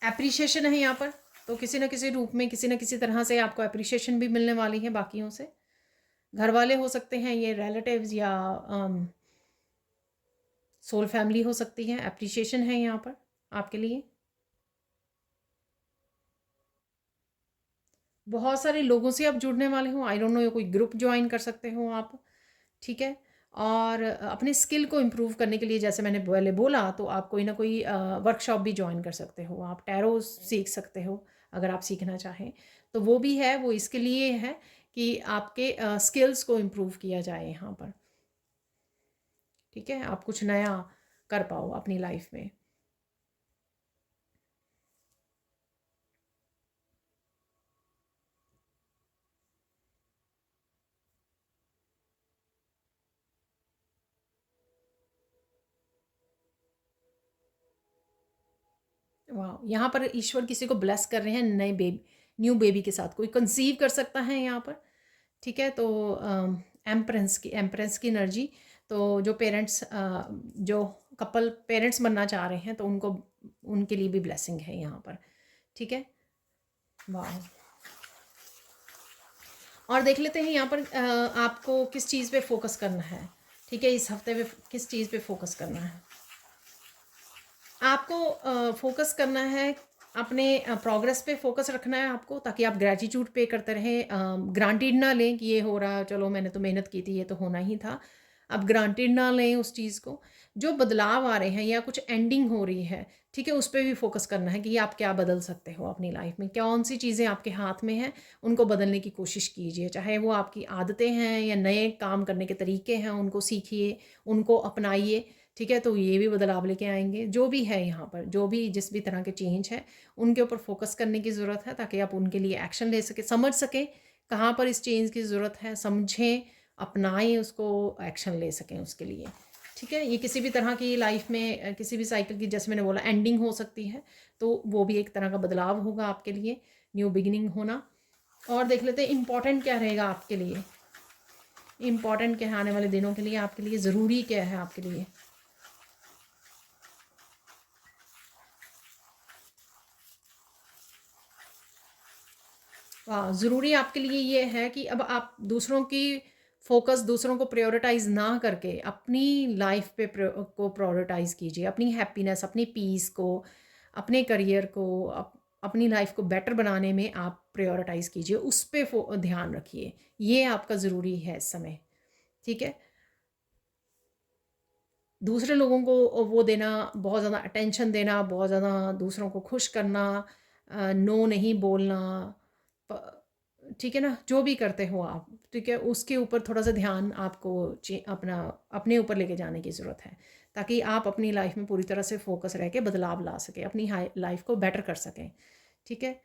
[SPEAKER 1] एप्रिशिएशन है यहाँ पर, तो किसी न किसी रूप में, किसी न किसी तरह से आपको एप्रिशिएशन भी मिलने वाली है बाकियों से। घर वाले हो सकते हैं, ये रिलेटिव्स या सोल फैमिली हो सकती है। एप्रिशिएशन है यहाँ पर आपके लिए। बहुत सारे लोगों से आप जुड़ने वाले हो, आई डोंट नो, कोई ग्रुप ज्वाइन कर सकते हो आप, ठीक है। और अपने स्किल को इम्प्रूव करने के लिए, जैसे मैंने पहले बोला, तो आप कोई ना कोई वर्कशॉप भी ज्वाइन कर सकते हो। आप टैरो सीख सकते हो अगर आप सीखना चाहें। तो वो भी है, वो इसके लिए है कि आपके स्किल्स को इम्प्रूव किया जाए यहाँ पर, ठीक है। आप कुछ नया कर पाओ अपनी लाइफ में। वाह, यहाँ पर ईश्वर किसी को ब्लेस कर रहे हैं नए बेबी, न्यू बेबी के साथ। कोई कंसीव कर सकता है यहाँ पर, ठीक है। तो एम्प्रेंस की एनर्जी। तो जो पेरेंट्स जो कपल पेरेंट्स बनना चाह रहे हैं तो उनको उनके लिए भी ब्लेसिंग है यहाँ पर, ठीक है। वाह। और देख लेते हैं यहाँ पर आपको किस चीज़ पे फोकस करना है, ठीक है। इस हफ्ते में किस चीज़ पे फोकस करना है आपको? फोकस करना है अपने प्रोग्रेस पे फोकस रखना है आपको, ताकि आप ग्रेटिट्यूड पे करते रहें। ग्रांटेड ना लें कि ये हो रहा, चलो मैंने तो मेहनत की थी, ये तो होना ही था। अब ग्रांटेड ना लें उस चीज़ को। जो बदलाव आ रहे हैं या कुछ एंडिंग हो रही है, ठीक है, उस पर भी फोकस करना है कि आप क्या बदल सकते हो अपनी लाइफ में, कौन सी चीज़ें आपके हाथ में हैं, उनको बदलने की कोशिश कीजिए। चाहे वो आपकी आदतें हैं या नए काम करने के तरीके हैं, उनको सीखिए, उनको अपनाइए, ठीक है। तो ये भी बदलाव लेके आएंगे। जो भी है यहाँ पर, जो भी जिस भी तरह के चेंज है, उनके ऊपर फोकस करने की ज़रूरत है, ताकि आप उनके लिए एक्शन ले सके, समझ सकें कहाँ पर इस चेंज की ज़रूरत है, समझें, अपनाएं उसको, एक्शन ले सकें उसके लिए, ठीक है। ये किसी भी तरह की लाइफ में किसी भी साइकिल की, जैसे मैंने बोला, एंडिंग हो सकती है, तो वो भी एक तरह का बदलाव होगा आपके लिए, न्यू बिगिनिंग होना। और देख लेते हैं इम्पॉर्टेंट क्या रहेगा आपके लिए, इम्पॉर्टेंट क्या है आने वाले दिनों के लिए आपके लिए, ज़रूरी क्या है आपके लिए। वाह, ज़रूरी आपके लिए ये है कि अब आप दूसरों की फोकस, दूसरों को प्रायोरिटाइज ना करके अपनी लाइफ पे को प्रायोरिटाइज कीजिए, अपनी हैप्पीनेस, अपनी पीस को, अपने करियर को, अपनी लाइफ को बेटर बनाने में आप प्रायोरिटाइज कीजिए, उस पर ध्यान रखिए। ये आपका ज़रूरी है इस समय, ठीक है। दूसरे लोगों को वो देना, बहुत ज़्यादा अटेंशन देना, बहुत ज़्यादा दूसरों को खुश करना, नो नहीं बोलना, ठीक है ना, जो भी करते हो आप, ठीक है, उसके ऊपर थोड़ा सा ध्यान आपको अपना अपने ऊपर लेके जाने की ज़रूरत है, ताकि आप अपनी लाइफ में पूरी तरह से फोकस रह के बदलाव ला सकें, अपनी लाइफ को बेटर कर सकें, ठीक है।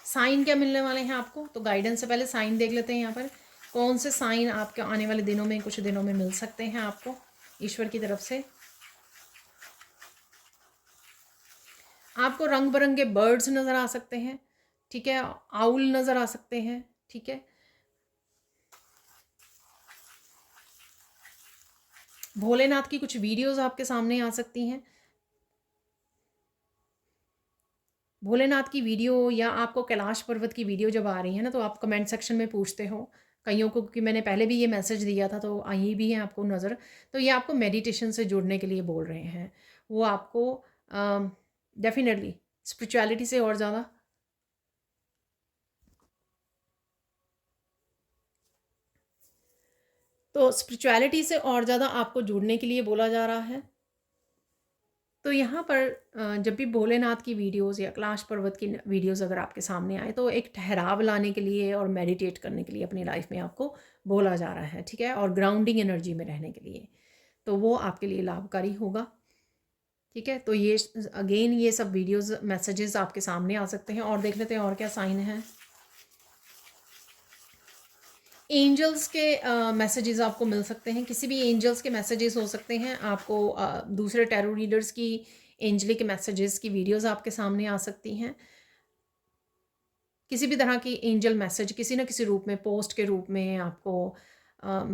[SPEAKER 1] साइन क्या मिलने वाले हैं आपको, तो गाइडेंस से पहले साइन देख लेते हैं यहाँ पर। कौन से साइन आपके आने वाले दिनों में, कुछ दिनों में मिल सकते हैं आपको ईश्वर की तरफ से। आपको रंग बिरंगे बर्ड्स नज़र आ सकते हैं, ठीक है, आउल नज़र आ सकते हैं, ठीक है। भोलेनाथ की कुछ वीडियोस आपके सामने आ सकती हैं। भोलेनाथ की वीडियो या आपको कैलाश पर्वत की वीडियो जब आ रही है ना, तो आप कमेंट सेक्शन में पूछते हो कईयों को, कि मैंने पहले भी ये मैसेज दिया था, तो आई भी है आपको नज़र। तो ये आपको मेडिटेशन से जुड़ने के लिए बोल रहे हैं। वो आपको डेफिनेटली स्पिरिचुअलिटी से और ज़्यादा, तो स्पिरिचुअलिटी से और ज़्यादा आपको जुड़ने के लिए बोला जा रहा है। तो यहाँ पर जब भी भोलेनाथ की वीडियोस या कैलाश पर्वत की वीडियोस अगर आपके सामने आए, तो एक ठहराव लाने के लिए और मेडिटेट करने के लिए अपनी लाइफ में आपको बोला जा रहा है, ठीक है, और ग्राउंडिंग एनर्जी में रहने के लिए, तो वो आपके लिए लाभकारी होगा, ठीक है। तो ये अगेन ये सब वीडियोस मैसेजेस आपके सामने आ सकते हैं। और देख लेते हैं और क्या साइन है। एंजल्स के मैसेजेस आपको मिल सकते हैं, किसी भी एंजल्स के मैसेजेस हो सकते हैं आपको, दूसरे टैरो रीडर्स की एंजलिक मैसेजेस की वीडियोस आपके सामने आ सकती हैं। किसी भी तरह की एंजल मैसेज किसी न किसी रूप में, पोस्ट के रूप में, आपको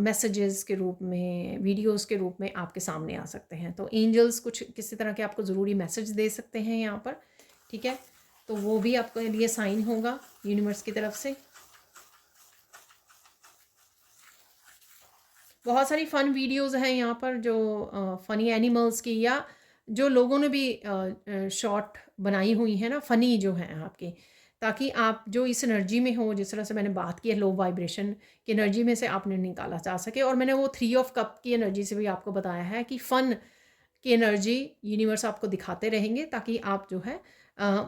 [SPEAKER 1] मैसेजेस के रूप में, वीडियोस के रूप में आपके सामने आ सकते हैं। तो एंजल्स कुछ किसी तरह के आपको ज़रूरी मैसेज दे सकते हैं यहाँ पर, ठीक है। तो वो भी आपके लिए साइन होगा यूनिवर्स की तरफ से। बहुत सारी फ़न वीडियोज़ हैं यहाँ पर, जो फ़नी एनिमल्स की, या जो लोगों ने भी शॉर्ट बनाई हुई है ना, फ़नी जो हैं आपकी, ताकि आप जो इस एनर्जी में हो, जिस तरह से मैंने बात की है लो वाइब्रेशन की एनर्जी में से आपने निकाला जा सके। और मैंने वो 3 ऑफ कप की एनर्जी से भी आपको बताया है कि फ़न की एनर्जी यूनिवर्स आपको दिखाते रहेंगे, ताकि आप जो है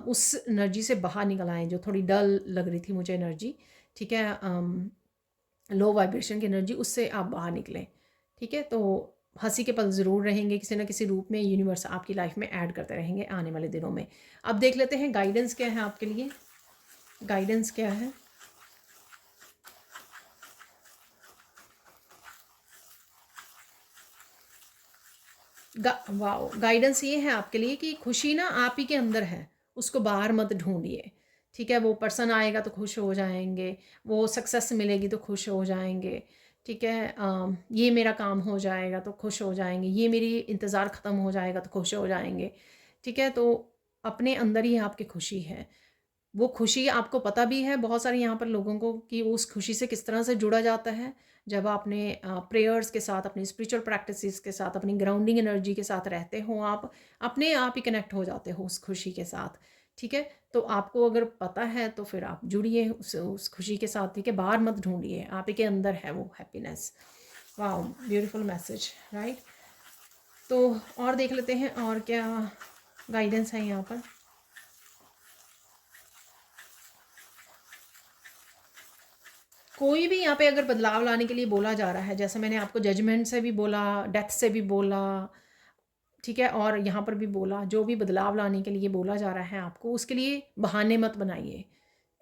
[SPEAKER 1] उस एनर्जी से बाहर निकल आएँ, जो थोड़ी डल लग रही थी मुझे एनर्जी, ठीक है, लो वाइब्रेशन की एनर्जी, उससे आप बाहर निकलें, ठीक है। तो हंसी के पल ज़रूर रहेंगे, किसी न किसी रूप में यूनिवर्स आपकी लाइफ में ऐड करते रहेंगे आने वाले दिनों में। अब देख लेते हैं गाइडेंस क्या है आपके लिए, गाइडेंस क्या है। वाओ, गाइडेंस ये है आपके लिए कि खुशी ना आप ही के अंदर है, उसको बाहर मत ढूंढिए। ठीक है, वो पर्सन आएगा तो खुश हो जाएंगे, वो सक्सेस मिलेगी तो खुश हो जाएंगे। ठीक है, ये मेरा काम हो जाएगा तो खुश हो जाएंगे, ये मेरी इंतज़ार ख़त्म हो जाएगा तो खुश हो जाएंगे। ठीक है, तो अपने अंदर ही आपकी खुशी है। वो खुशी आपको पता भी है बहुत सारे यहाँ पर लोगों को कि उस खुशी से किस तरह से जुड़ा जाता है। जब आपने प्रेयर्स के साथ, अपनी स्पिरिचुअल प्रैक्टिसेस के साथ, अपनी ग्राउंडिंग एनर्जी के साथ रहते हो, आप अपने आप ही कनेक्ट हो जाते हो उस खुशी के साथ। ठीक है, तो आपको अगर पता है तो फिर आप जुड़िए उस खुशी के साथ। ठीक है, बाहर मत ढूंढिए, आप ही के अंदर है वो हैप्पीनेस। वाह, ब्यूटीफुल मैसेज, राइट। तो और देख लेते हैं और क्या गाइडेंस है यहाँ पर। कोई भी यहाँ पे अगर बदलाव लाने के लिए बोला जा रहा है, जैसे मैंने आपको जजमेंट से भी बोला, डेथ से भी बोला, ठीक है, और यहाँ पर भी बोला, जो भी बदलाव लाने के लिए बोला जा रहा है आपको, उसके लिए बहाने मत बनाइए।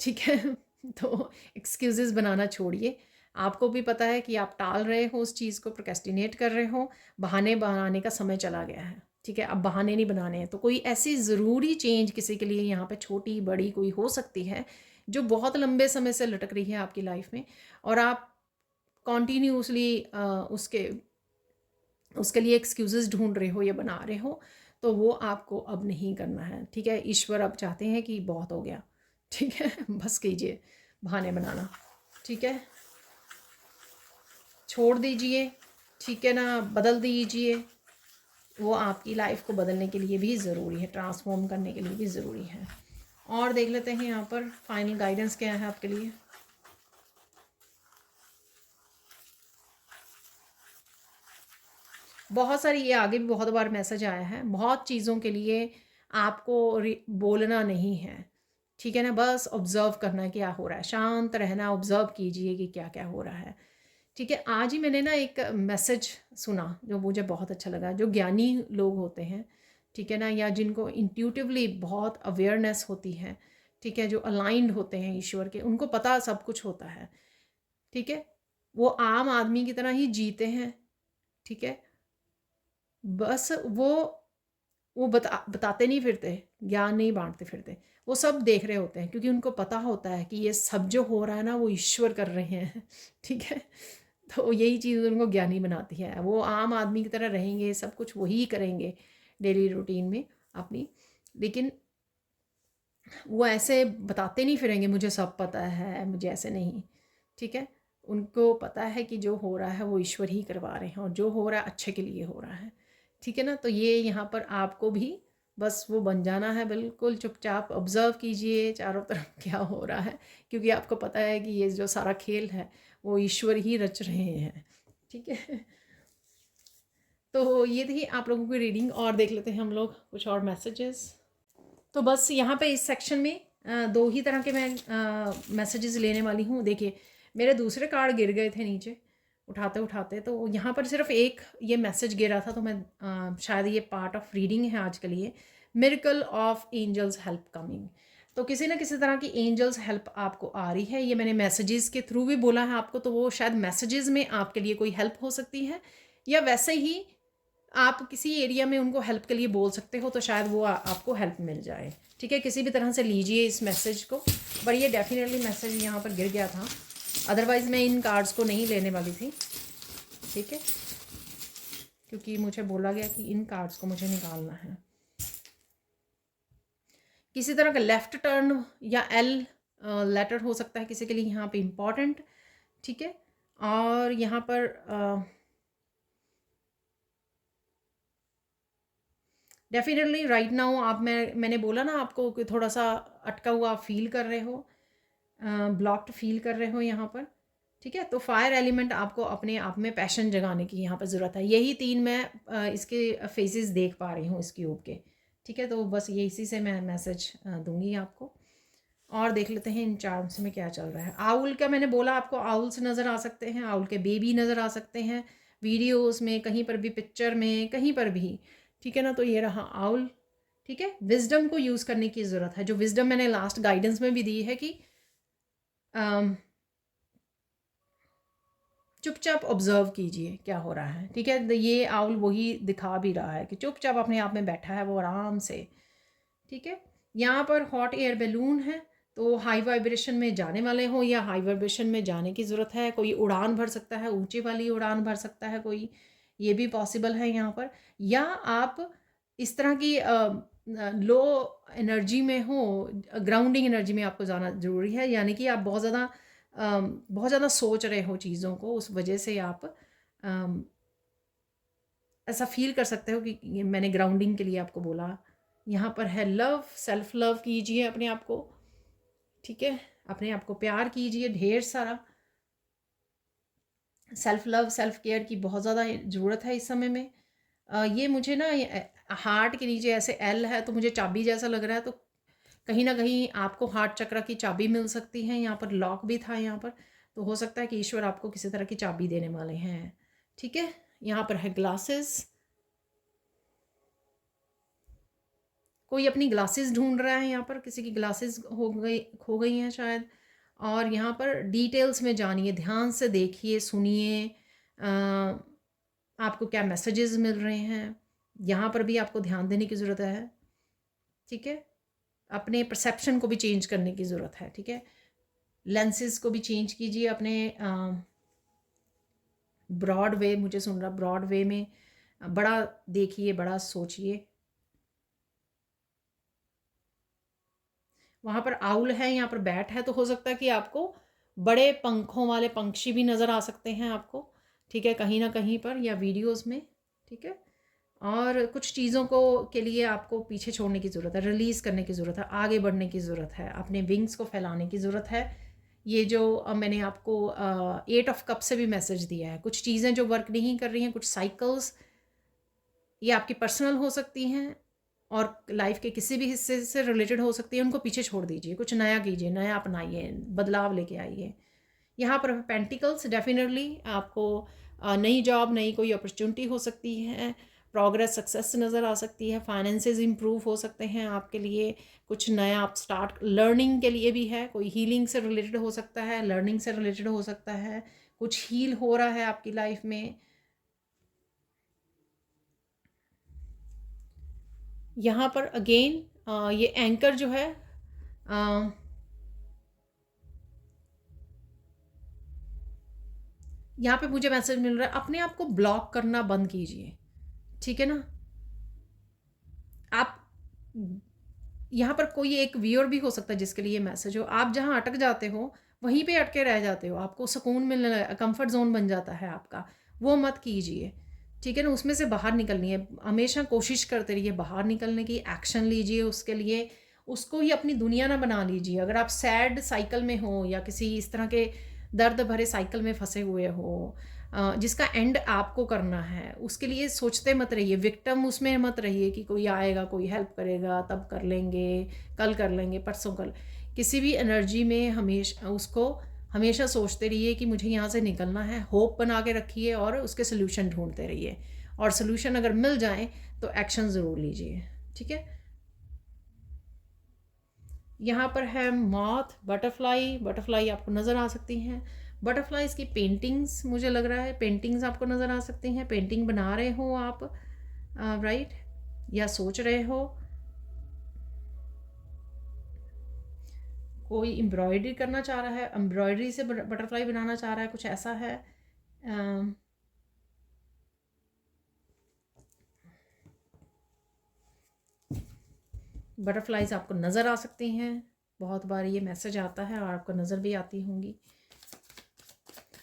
[SPEAKER 1] ठीक है तो एक्सक्यूजेस बनाना छोड़िए। आपको भी पता है कि आप टाल रहे हो उस चीज़ को, प्रोक्रेस्टिनेट कर रहे हो, बहाने बनाने का समय चला गया है। ठीक है, अब बहाने नहीं बनाने हैं। तो कोई ऐसी ज़रूरी चेंज किसी के लिए यहाँ पे छोटी बड़ी कोई हो सकती है जो बहुत लंबे समय से लटक रही है आपकी लाइफ में, और आप कॉन्टीन्यूसली उसके उसके लिए एक्सक्यूज़ेस ढूंढ रहे हो या बना रहे हो, तो वो आपको अब नहीं करना है। ठीक है, ईश्वर अब चाहते हैं कि बहुत हो गया। ठीक है बस कीजिए बहाने बनाना। ठीक है, छोड़ दीजिए। ठीक है ना, बदल दीजिए। वो आपकी लाइफ को बदलने के लिए भी ज़रूरी है, ट्रांसफॉर्म करने के लिए भी ज़रूरी है। और देख लेते हैं यहाँ पर फाइनल गाइडेंस क्या है आपके लिए। बहुत सारी, ये आगे भी बहुत बार मैसेज आया है, बहुत चीज़ों के लिए आपको बोलना नहीं है। ठीक है ना, बस ऑब्ज़र्व करना क्या हो रहा है, शांत रहना, ऑब्ज़र्व कीजिए कि क्या क्या हो रहा है। ठीक है, आज ही मैंने ना एक मैसेज सुना जो मुझे बहुत अच्छा लगा। जो ज्ञानी लोग होते हैं, ठीक है ना, या जिनको इंट्यूटिवली बहुत अवेयरनेस होती है, ठीक है, जो अलाइंड होते हैं ईश्वर के, उनको पता सब कुछ होता है। ठीक है, वो आम आदमी की तरह ही जीते हैं। ठीक है, बस वो बताते नहीं फिरते, ज्ञान नहीं बांटते फिरते, वो सब देख रहे होते हैं, क्योंकि उनको पता होता है कि ये सब जो हो रहा है ना वो ईश्वर कर रहे हैं। ठीक है, तो यही चीज़ उनको ज्ञानी बनाती है। वो आम आदमी की तरह रहेंगे, सब कुछ वही करेंगे डेली रूटीन में अपनी, लेकिन वो ऐसे बताते नहीं फिरेंगे मुझे सब पता है, मुझे ऐसे नहीं। ठीक है, उनको पता है कि जो हो रहा है वो ईश्वर ही करवा रहे हैं, और जो हो रहा है अच्छे के लिए हो रहा है। ठीक है ना, तो ये यहाँ पर आपको भी बस वो बन जाना है, बिल्कुल चुपचाप ऑब्ज़र्व कीजिए चारों तरफ क्या हो रहा है, क्योंकि आपको पता है कि ये जो सारा खेल है वो ईश्वर ही रच रहे हैं। ठीक है, तो ये थी आप लोगों की रीडिंग। और देख लेते हैं हम लोग कुछ और मैसेजेस। तो बस यहाँ पे इस सेक्शन में दो ही तरह के मैं मैसेजेस लेने वाली हूँ। देखिए, मेरे दूसरे कार्ड गिर गए थे नीचे उठाते उठाते, तो यहाँ पर सिर्फ एक ये मैसेज गिरा था, तो मैं शायद ये पार्ट ऑफ रीडिंग है आज के लिए। Miracle of angels help coming. तो किसी ना किसी तरह की एंजल्स हेल्प आपको आ रही है। ये मैंने मैसेजेस के थ्रू भी बोला है आपको, तो वो शायद मैसेजेस में आपके लिए कोई हेल्प हो सकती है, या वैसे ही आप किसी एरिया में उनको हेल्प के लिए बोल सकते हो, तो शायद वो आपको हेल्प मिल जाए। ठीक है, किसी भी तरह से लीजिए इस मैसेज को। पर ये डेफिनेटली मैसेज यहाँ पर गिर गया था, अदरवाइज़ मैं इन कार्ड्स को नहीं लेने वाली थी। ठीक है, क्योंकि मुझे बोला गया कि इन कार्ड्स को मुझे निकालना है। किसी तरह का लेफ़्ट टर्न या एल लेटर हो सकता है किसी के लिए यहाँ पे इम्पॉर्टेंट। ठीक है, और यहाँ पर डेफिनेटली राइट नाउ आप, मैंने बोला ना आपको कि थोड़ा सा अटका हुआ फील कर रहे हो, ब्लॉक्ड फील कर रहे हो यहाँ पर। ठीक है, तो फायर एलिमेंट आपको अपने आप में पैशन जगाने की यहाँ पर ज़रूरत है। यही तीन मैं इसके फेसेस देख पा रही हूँ इस क्यूब के। ठीक है, तो बस ये इसी से मैं मैसेज दूंगी आपको। और देख लेते हैं इन चार्म्स में क्या चल रहा है। आउल का मैंने बोला आपको, आउल्स नज़र आ सकते हैं, आउल के बेबी नज़र आ सकते हैं वीडियोस में, कहीं पर भी, पिक्चर में, कहीं पर भी। ठीक है ना, तो ये रहा आउल। ठीक है, विजडम को यूज़ करने की ज़रूरत है, जो विजडम मैंने लास्ट गाइडेंस में भी दी है कि चुपचाप ऑब्जर्व कीजिए क्या हो रहा है, ठीक है। ये आउल वही दिखा भी रहा है कि चुपचाप अपने आप में बैठा है वो आराम से, ठीक है। यहाँ पर हॉट एयर बैलून है, तो हाई वाइब्रेशन में जाने वाले हो या हाई वाइब्रेशन में जाने की ज़रूरत है। कोई उड़ान भर सकता है, ऊंची वाली उड़ान भर सकता है कोई, ये भी पॉसिबल है यहाँ पर। या आप इस तरह की लो एनर्जी में हो, ग्राउंडिंग एनर्जी में आपको जाना ज़रूरी है, यानी कि आप बहुत ज़्यादा सोच रहे हो चीज़ों को, उस वजह से आप अम, ऐसा फील कर सकते हो कि मैंने ग्राउंडिंग के लिए आपको बोला। यहाँ पर है लव, सेल्फ लव कीजिए अपने आप को, ठीक है। अपने आप को प्यार कीजिए ढेर सारा। सेल्फ लव, सेल्फ केयर की बहुत ज़्यादा ज़रूरत है इस समय में। ये मुझे ना हार्ट के नीचे ऐसे एल है, तो मुझे चाबी जैसा लग रहा है, तो कहीं ना कहीं आपको हार्ट चक्र की चाबी मिल सकती है। यहाँ पर लॉक भी था यहाँ पर, तो हो सकता है कि ईश्वर आपको किसी तरह की चाबी देने वाले हैं, ठीक है। यहाँ पर है ग्लासेस, कोई अपनी ग्लासेस ढूंढ रहा है, यहाँ पर किसी की ग्लासेस खो गई हैं शायद। और यहाँ पर डिटेल्स में जानिए, ध्यान से देखिए, सुनिए आपको क्या मैसेजेस मिल रहे हैं। यहाँ पर भी आपको ध्यान देने की ज़रूरत है, ठीक है। अपने परसेप्शन को भी चेंज करने की ज़रूरत है, ठीक है। लेंसेज को भी चेंज कीजिए अपने ब्रॉड वे, मुझे सुन रहा ब्रॉड वे में बड़ा देखिए, बड़ा सोचिए। वहाँ पर आउल है, यहाँ पर बैट है, तो हो सकता है कि आपको बड़े पंखों वाले पंछी भी नज़र आ सकते हैं आपको, ठीक है, कहीं ना कहीं पर या वीडियोस में, ठीक है। और कुछ चीज़ों को के लिए आपको पीछे छोड़ने की ज़रूरत है, रिलीज़ करने की ज़रूरत है, आगे बढ़ने की ज़रूरत है, अपने विंग्स को फैलाने की ज़रूरत है। ये जो मैंने आपको 8 ऑफ कप से भी मैसेज दिया है, कुछ चीज़ें जो वर्क नहीं कर रही हैं, कुछ साइकिल्स, ये आपकी पर्सनल हो सकती हैं और लाइफ के किसी भी हिस्से से रिलेटेड हो सकती है, उनको पीछे छोड़ दीजिए, कुछ नया कीजिए, नया अपनाइए, बदलाव लेके आइए। यहाँ पर पेंटिकल्स, डेफिनेटली आपको नई जॉब, नई कोई अपॉर्चुनिटी हो सकती है, प्रोग्रेस, सक्सेस नज़र आ सकती है, फाइनेंसेस इंप्रूव हो सकते हैं आपके लिए, कुछ नया आप स्टार्ट, लर्निंग के लिए भी है, कोई हीलिंग से रिलेटेड हो सकता है, लर्निंग से रिलेटेड हो सकता है, कुछ हील हो रहा है आपकी लाइफ में। यहाँ पर अगेन ये एंकर जो है, यहाँ पे मुझे मैसेज मिल रहा है, अपने आप को ब्लॉक करना बंद कीजिए, ठीक है ना। आप यहाँ पर कोई एक व्यूअर भी हो सकता है जिसके लिए मैसेज हो, आप जहाँ अटक जाते हो वहीं पे अटके रह जाते हो, आपको सुकून मिलने लगा, कंफर्ट जोन बन जाता है आपका, वो मत कीजिए, ठीक है ना। उसमें से बाहर निकलनी है, हमेशा कोशिश करते रहिए बाहर निकलने की, एक्शन लीजिए उसके लिए, उसको ही अपनी दुनिया ना बना लीजिए। अगर आप सैड साइकिल में हो या किसी इस तरह के दर्द भरे साइकिल में फंसे हुए हो, जिसका एंड आपको करना है, उसके लिए सोचते मत रहिए, विक्टिम उसमें मत रहिए कि कोई आएगा, कोई हेल्प करेगा, तब कर लेंगे, कल कर लेंगे, परसों कल, किसी भी एनर्जी में हमेशा उसको हमेशा सोचते रहिए कि मुझे यहाँ से निकलना है, होप बना के रखिए और उसके सोल्यूशन ढूंढते रहिए, और सोल्यूशन अगर मिल जाए तो एक्शन ज़रूर लीजिए, ठीक है। यहाँ पर है मॉथ, बटरफ्लाई, बटरफ्लाई आपको नज़र आ सकती हैं, बटरफ्लाइज की पेंटिंग्स, मुझे लग रहा है पेंटिंग्स आपको नज़र आ सकती हैं, पेंटिंग बना रहे हो आप, राइट, या सोच रहे हो, कोई एम्ब्रॉयडरी करना चाह रहा है, एम्ब्रॉयडरी से बटरफ्लाई बनाना चाह रहा है, कुछ ऐसा है। बटरफ्लाइज आपको नज़र आ सकती हैं, बहुत बार ये मैसेज आता है और आपको नज़र भी आती होंगी।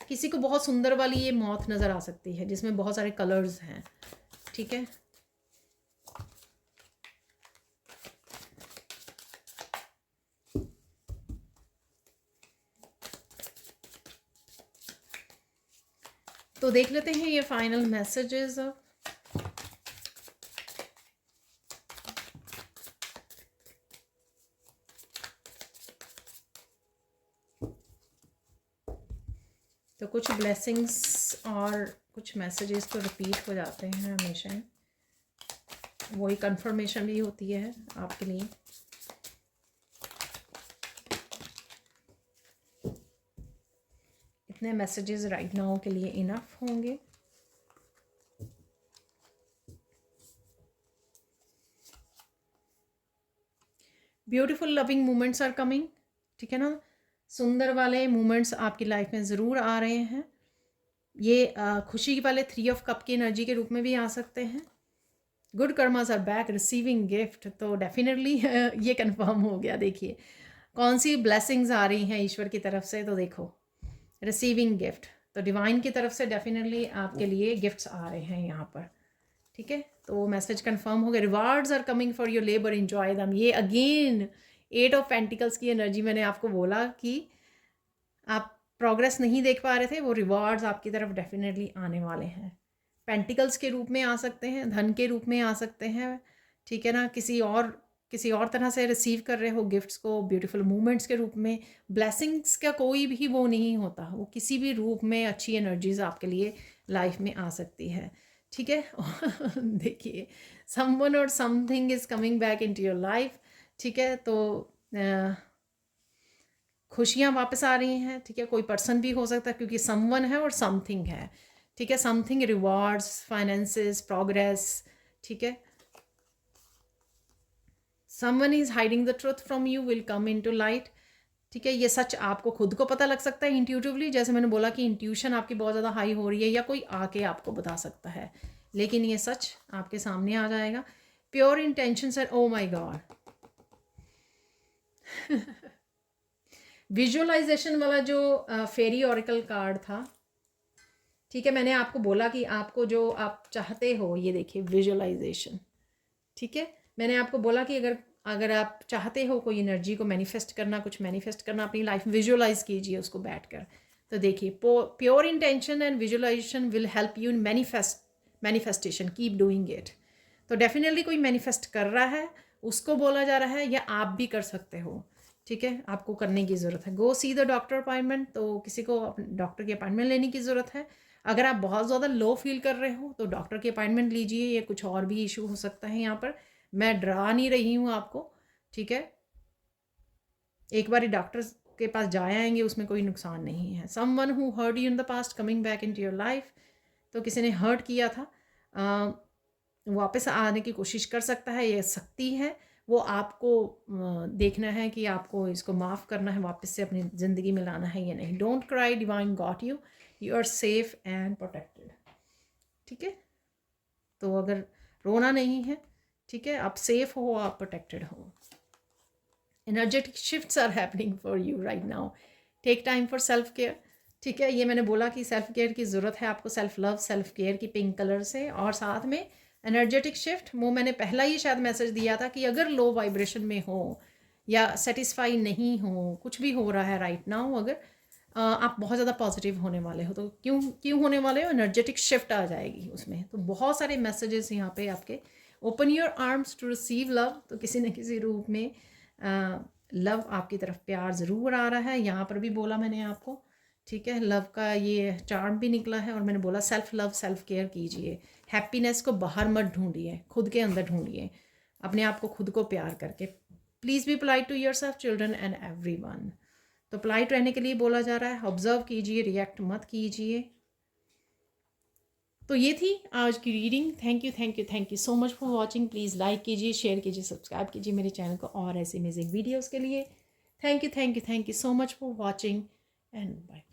[SPEAKER 1] किसी को बहुत सुंदर वाली ये मॉथ नज़र आ सकती है जिसमें बहुत सारे कलर्स हैं, ठीक है। तो देख लेते हैं ये फाइनल मैसेजेस। तो कुछ ब्लेसिंग्स और कुछ मैसेजेस तो रिपीट हो जाते हैं हमेशा, वही कंफर्मेशन भी होती है आपके लिए। इतने मैसेजेस राइट नाउ के लिए इनफ होंगे। Beautiful loving moments are coming, ठीक है ना। सुंदर वाले मोमेंट्स आपकी लाइफ में ज़रूर आ रहे हैं। ये खुशी वाले 3 ऑफ कप की एनर्जी के रूप में भी आ सकते हैं। Good karmas are back, receiving gift, तो डेफिनेटली ये कंफर्म हो गया। देखिए कौन सी ब्लेसिंग्स आ रही हैं ईश्वर की तरफ से, तो देखो रिसीविंग गिफ्ट, तो डिवाइन की तरफ से डेफिनेटली आपके लिए गिफ्ट्स आ रहे हैं यहाँ पर, ठीक है। तो मैसेज कंफर्म हो गया। Rewards are coming for your labour, enjoy them. ये अगेन 8 ऑफ पेंटिकल्स की एनर्जी, मैंने आपको बोला कि आप प्रोग्रेस नहीं देख पा रहे थे, वो रिवार्ड्स आपकी तरफ डेफिनेटली आने वाले हैं। पेंटिकल्स के रूप में आ सकते हैं, धन के रूप में आ सकते हैं, ठीक है ना। किसी और तरह से रिसीव कर रहे हो गिफ्ट्स को, ब्यूटीफुल मूवमेंट्स के रूप में। ब्लेसिंग्स का कोई भी वो नहीं होता, वो किसी भी रूप में अच्छी एनर्जीज आपके लिए लाइफ में आ सकती है, ठीक है। देखिए समवन और something is coming back into your life, ठीक है। तो खुशियाँ वापस आ रही हैं, ठीक है। कोई पर्सन भी हो सकता है क्योंकि समवन है और समथिंग है, ठीक है। समथिंग, रिवार्ड्स, फाइनेंसेस, प्रोग्रेस, ठीक है। Someone is hiding the truth from you will come into light, ठीक है। ये सच आपको खुद को पता लग सकता है इंट्यूटिवली, जैसे मैंने बोला कि इंट्यूशन आपकी बहुत ज़्यादा हाई हो रही है, या कोई आके आपको बता सकता है, लेकिन ये सच आपके सामने आ जाएगा। प्योर इंटेंशन सर, ओ माई गॉड। विजुअलाइजेशन वाला जो फेरी ऑरिकल कार्ड था, ठीक है। मैंने आपको बोला कि आपको जो आप चाहते हो, ये देखिए विजुअलाइजेशन, ठीक है। मैंने आपको बोला कि अगर आप चाहते हो कोई एनर्जी को मैनिफेस्ट करना, कुछ मैनिफेस्ट करना अपनी लाइफ, विजुअलाइज कीजिए उसको बैठकर। तो देखिए pure intention and visualisation will help you in manifestation, keep doing it. तो डेफिनेटली कोई मैनिफेस्ट कर रहा है, उसको बोला जा रहा है, या आप भी कर सकते हो, ठीक है। आपको करने की ज़रूरत है। गो सी द डॉक्टर अपॉइंटमेंट, तो किसी को डॉक्टर की अपॉइंटमेंट लेने की ज़रूरत है। अगर आप बहुत ज़्यादा लो फील कर रहे हो तो डॉक्टर की अपॉइंटमेंट लीजिए, या कुछ और भी इशू हो सकता है यहाँ पर। मैं डरा नहीं रही हूँ आपको, ठीक है। एक बार डॉक्टर के पास जाए आएंगे, उसमें कोई नुकसान नहीं है। Someone who hurt you in the past coming back into your life, तो किसी ने हर्ट किया था, वापस आने की कोशिश कर सकता है, ये सकती है। वो आपको देखना है कि आपको इसको माफ़ करना है, वापस से अपनी ज़िंदगी में लाना है या नहीं। Don't cry, divine got you, you are safe and protected, ठीक है। तो अगर रोना नहीं है, ठीक है, आप सेफ हो, आप प्रोटेक्टेड हो। Energetic shifts are happening for you right now. Take time for self care, ठीक है। ये मैंने बोला कि सेल्फ केयर की ज़रूरत है आपको, सेल्फ लव, सेल्फ केयर की, पिंक कलर से। और साथ में एनर्जेटिक शिफ्ट, वो मैंने पहला ही शायद मैसेज दिया था कि अगर लो वाइब्रेशन में हो या सेटिस्फाई नहीं हो, कुछ भी हो रहा है राइट नाउ, अगर आप बहुत ज़्यादा पॉजिटिव होने वाले हो, तो क्यों होने वाले हो, एनर्जेटिक शिफ्ट आ जाएगी उसमें। तो बहुत सारे मैसेजेस यहाँ पे आपके। Open your arms to receive love, तो किसी न किसी रूप में लव आपकी तरफ, प्यार ज़रूर आ रहा है। यहाँ पर भी बोला मैंने आपको, ठीक है। लव का ये चार्म भी निकला है, और मैंने बोला सेल्फ लव, सेल्फ केयर कीजिए। हैप्पीनेस को बाहर मत ढूंढिए, खुद के अंदर ढूंढिए, अपने आप को खुद को प्यार करके। Please be polite to yourself, children and everyone. तो पोलाइट रहने के लिए बोला जा रहा है। ऑब्जर्व कीजिए, रिएक्ट मत कीजिए। तो ये थी आज की reading. Thank you so much for watching. Please like कीजिए, शेयर कीजिए, सब्सक्राइब कीजिए मेरे चैनल को और ऐसे अमेजिंग वीडियोज़ के लिए। Thank you so much for watching and bye.